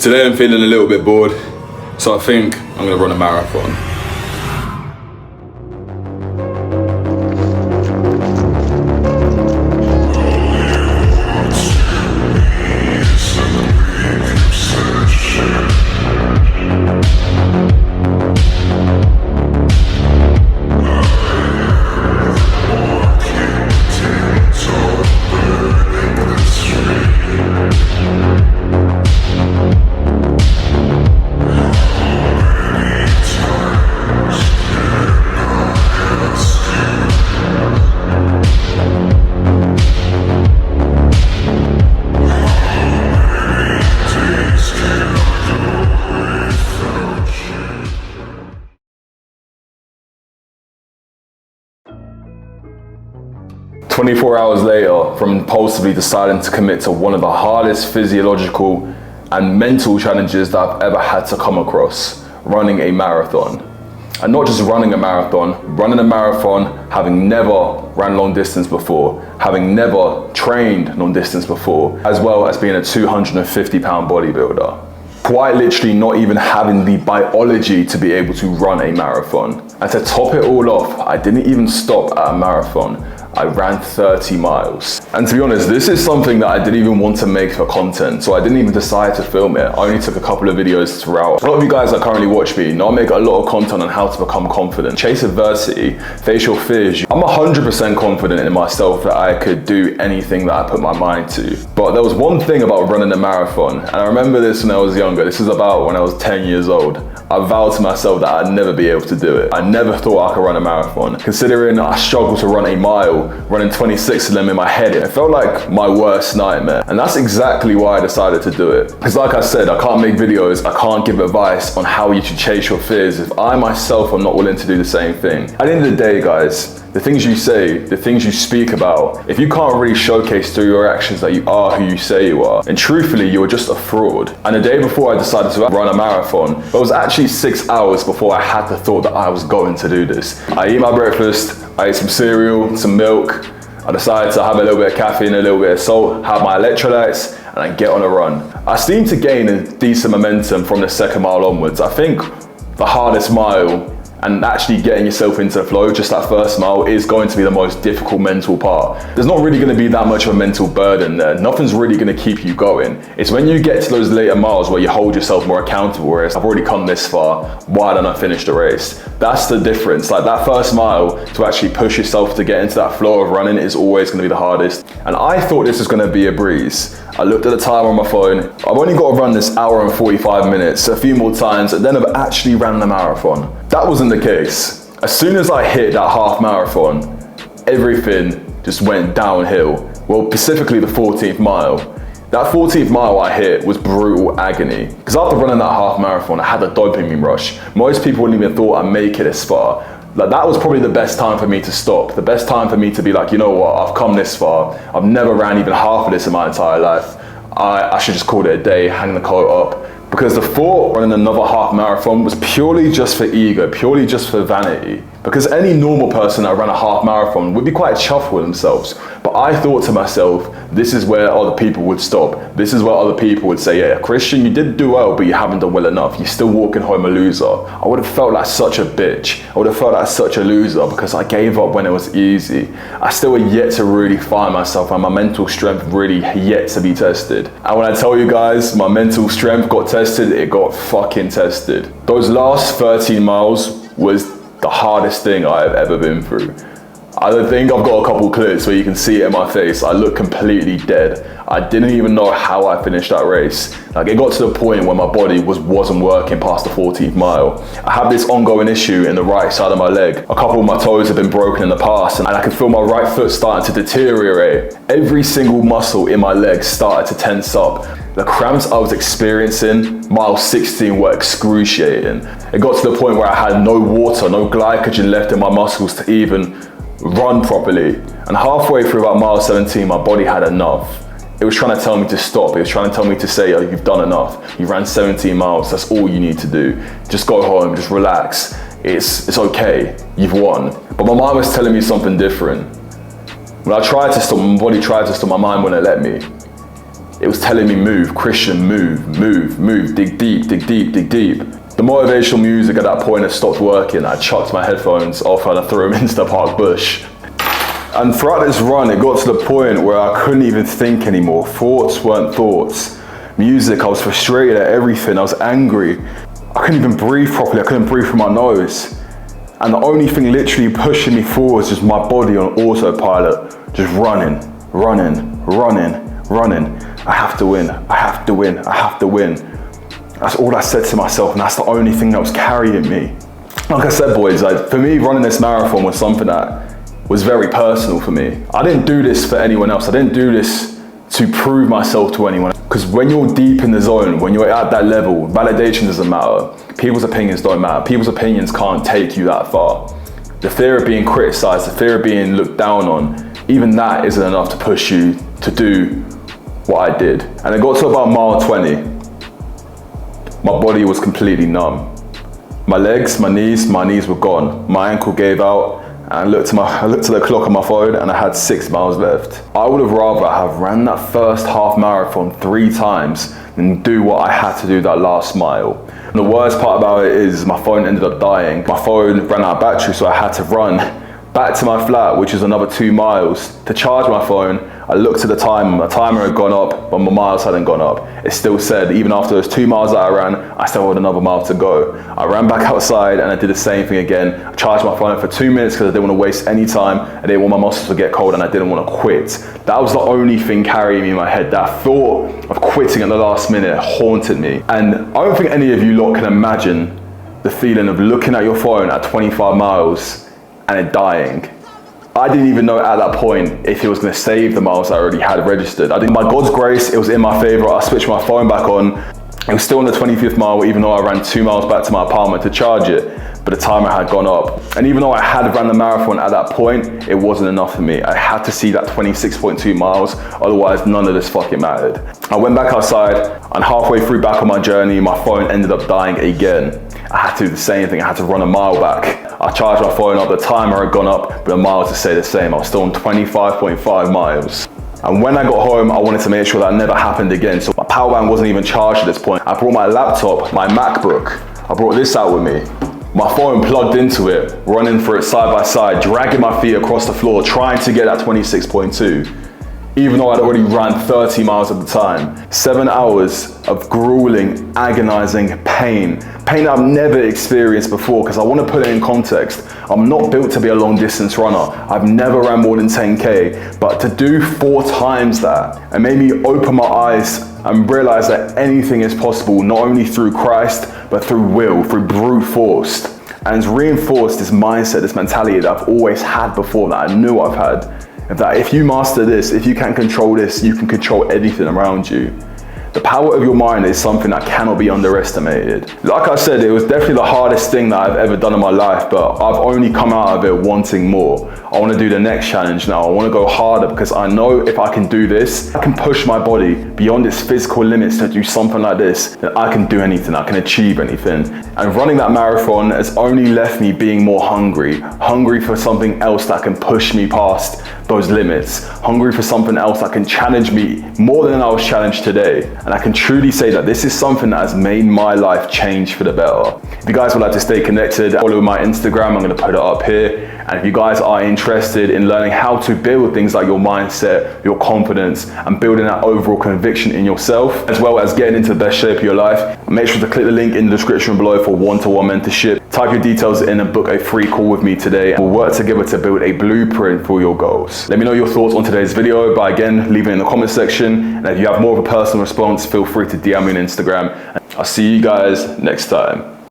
Today I'm feeling a little bit bored, so I think I'm gonna run a marathon. "24 hours later, from impulsively deciding to commit to one of the hardest physiological and mental challenges that I've ever had to come across, running a marathon. And not just running a marathon having never ran long distance before, having never trained long distance before, as well as being a 250-pound bodybuilder. Quite literally not even having the biology to be able to run a marathon. And to top it all off, I didn't even stop at a marathon. I ran 30 miles. And to be honest, this is something that I didn't even want to make for content, so I didn't even decide to film it. I only took a couple of videos throughout. A lot of you guys that currently watch me know I make a lot of content on how to become confident, chase adversity, face your fears. I'm 100% confident in myself that I could do anything that I put my mind to. But there was one thing about running a marathon, and I remember this when I was younger. This is about when I was 10 years old. I vowed to myself that I'd never be able to do it. I never thought I could run a marathon. Considering I struggled to run a mile, running 26 of them in my head, it felt like my worst nightmare. And that's exactly why I decided to do it. Because like I said, I can't make videos, I can't give advice on how you should chase your fears if I myself am not willing to do the same thing. At the end of the day, guys, the things you say, the things you speak about, if you can't really showcase through your actions that you are who you say you are, and truthfully, you're just a fraud. And the day before I decided to run a marathon, it was actually 6 hours before I had the thought that I was going to do this. I eat my breakfast, I ate some cereal, some milk, I decided to have a little bit of caffeine, a little bit of salt, have my electrolytes, and I get on a run. I seemed to gain a decent momentum from the second mile onwards. I think the hardest mile and actually getting yourself into the flow, just that first mile, is going to be the most difficult mental part. There's not really going to be that much of a mental burden there. Nothing's really going to keep you going. It's when you get to those later miles where you hold yourself more accountable, whereas I've already come this far, why don't I finish the race? That's the difference. Like that first mile, to actually push yourself to get into that flow of running, is always going to be the hardest. And I thought this was going to be a breeze. I looked at the time on my phone. I've only got to run this hour and 45 minutes, a few more times, and then I've actually ran the marathon. That wasn't the case. As soon as I hit that half marathon, everything just went downhill. Well, specifically the 14th mile. That 14th mile I hit was brutal agony. Because after running that half marathon, I had a dopamine rush. Most people wouldn't even thought I'd make it this far. Like that was probably the best time for me to stop. The best time for me to be like, you know what, I've come this far. I've never ran even half of this in my entire life. I should just call it a day, hang the coat up. Because the thought running another half marathon was purely just for ego, purely just for vanity. Because any normal person that ran a half marathon would be quite chuffed with themselves. But I thought to myself, this is where other people would stop. This is where other people would say, yeah, Christian, you did do well, but you haven't done well enough. You're still walking home a loser. I would have felt like such a bitch. I would have felt like such a loser because I gave up when it was easy. I still had yet to really find myself, and my mental strength really yet to be tested. And when I tell you guys, my mental strength got tested, it got fucking tested. Those last 13 miles was the hardest thing I've ever been through. I think I've got a couple clips where you can see it in my face. I look completely dead. I didn't even know how I finished that race. Like it got to the point where my body wasn't working past the 14th mile. I have this ongoing issue in the right side of my leg. A couple of my toes have been broken in the past, and I could feel my right foot starting to deteriorate. Every single muscle in my leg started to tense up. The cramps I was experiencing mile 16 were excruciating. It got to the point where I had no water, no glycogen left in my muscles to even run properly. And halfway through about mile 17, my body had enough. It was trying to tell me to stop. It was trying to tell me to say, oh, you've done enough. You ran 17 miles, that's all you need to do. Just go home, just relax. It's okay, you've won. But my mind was telling me something different. When I tried to stop, my body tried to stop, my mind wouldn't let me. It was telling me, move, Christian, move, move, move, dig deep, dig deep, dig deep. The motivational music at that point had stopped working. I chucked my headphones off and I threw them into the park bush. And throughout this run, it got to the point where I couldn't even think anymore. Thoughts weren't thoughts. Music, I was frustrated at everything. I was angry. I couldn't even breathe properly. I couldn't breathe through my nose. And the only thing literally pushing me forward was just my body on autopilot, just running, running, running, running. I have to win, I have to win, I have to win. That's all I said to myself, and that's the only thing that was carrying me. Like I said, boys, for me, running this marathon was something that was very personal for me. I didn't do this for anyone else. I didn't do this to prove myself to anyone. Because when you're deep in the zone, when you're at that level, validation doesn't matter. People's opinions don't matter. People's opinions can't take you that far. The fear of being criticized, the fear of being looked down on, even that isn't enough to push you to do what I did. And it got to about mile 20. My body was completely numb. My legs, my knees were gone. My ankle gave out, and I looked at the clock on my phone and I had 6 miles left. I would have rather have ran that first half marathon 3 times than do what I had to do that last mile. And the worst part about it is my phone ended up dying. My phone ran out of battery, so I had to run back to my flat, which is another 2 miles, to charge my phone. I looked at the time, my timer had gone up, but my miles hadn't gone up. It still said, even after those 2 miles that I ran, I still had another mile to go. I ran back outside and I did the same thing again. I charged my phone for 2 minutes because I didn't want to waste any time. I didn't want my muscles to get cold and I didn't want to quit. That was the only thing carrying me in my head. That thought of quitting at the last minute haunted me. And I don't think any of you lot can imagine the feeling of looking at your phone at 25 miles and it dying. I didn't even know at that point if it was going to save the miles I already had registered. By God's grace, it was in my favor. I switched my phone back on. It was still on the 25th mile, even though I ran 2 miles back to my apartment to charge it, but the timer had gone up. And even though I had ran the marathon at that point, it wasn't enough for me. I had to see that 26.2 miles, otherwise none of this fucking mattered. I went back outside, and halfway through back on my journey, my phone ended up dying again. I had to do the same thing. I had to run a mile back. I charged my phone up, the timer had gone up, but the miles would stay the same. I was still on 25.5 miles. And when I got home, I wanted to make sure that never happened again. So my power bank wasn't even charged at this point. I brought my laptop, my MacBook. I brought this out with me. My phone plugged into it, running for it side by side, dragging my feet across the floor, trying to get that 26.2. Even though I'd already ran 30 miles at the time. 7 hours of grueling, agonizing pain. Pain that I've never experienced before, because I want to put it in context. I'm not built to be a long distance runner. I've never ran more than 10K, but to do 4 times that, and made me open my eyes and realize that anything is possible, not only through Christ, but through will, through brute force. And it's reinforced this mindset, this mentality that I've always had before, that I knew I've had. That if you master this, if you can control this, you can control anything around you. The power of your mind is something that cannot be underestimated. Like I said, it was definitely the hardest thing that I've ever done in my life, but I've only come out of it wanting more. I want to do the next challenge now. I want to go harder because I know if I can do this, I can push my body beyond its physical limits to do something like this, then I can do anything, I can achieve anything. And running that marathon has only left me being more hungry for something else that can push me past those limits, hungry for something else that can challenge me more than I was challenged today. And I can truly say that this is something that has made my life change for the better. If you guys would like to stay connected, follow my Instagram, I'm gonna put it up here. And if you guys are interested in learning how to build things like your mindset, your confidence, and building that overall conviction in yourself, as well as getting into the best shape of your life, make sure to click the link in the description below for one-to-one mentorship. Type your details in and book a free call with me today. We'll work together to build a blueprint for your goals. Let me know your thoughts on today's video by again leaving it in the comment section. And if you have more of a personal response, feel free to DM me on Instagram. I'll see you guys next time.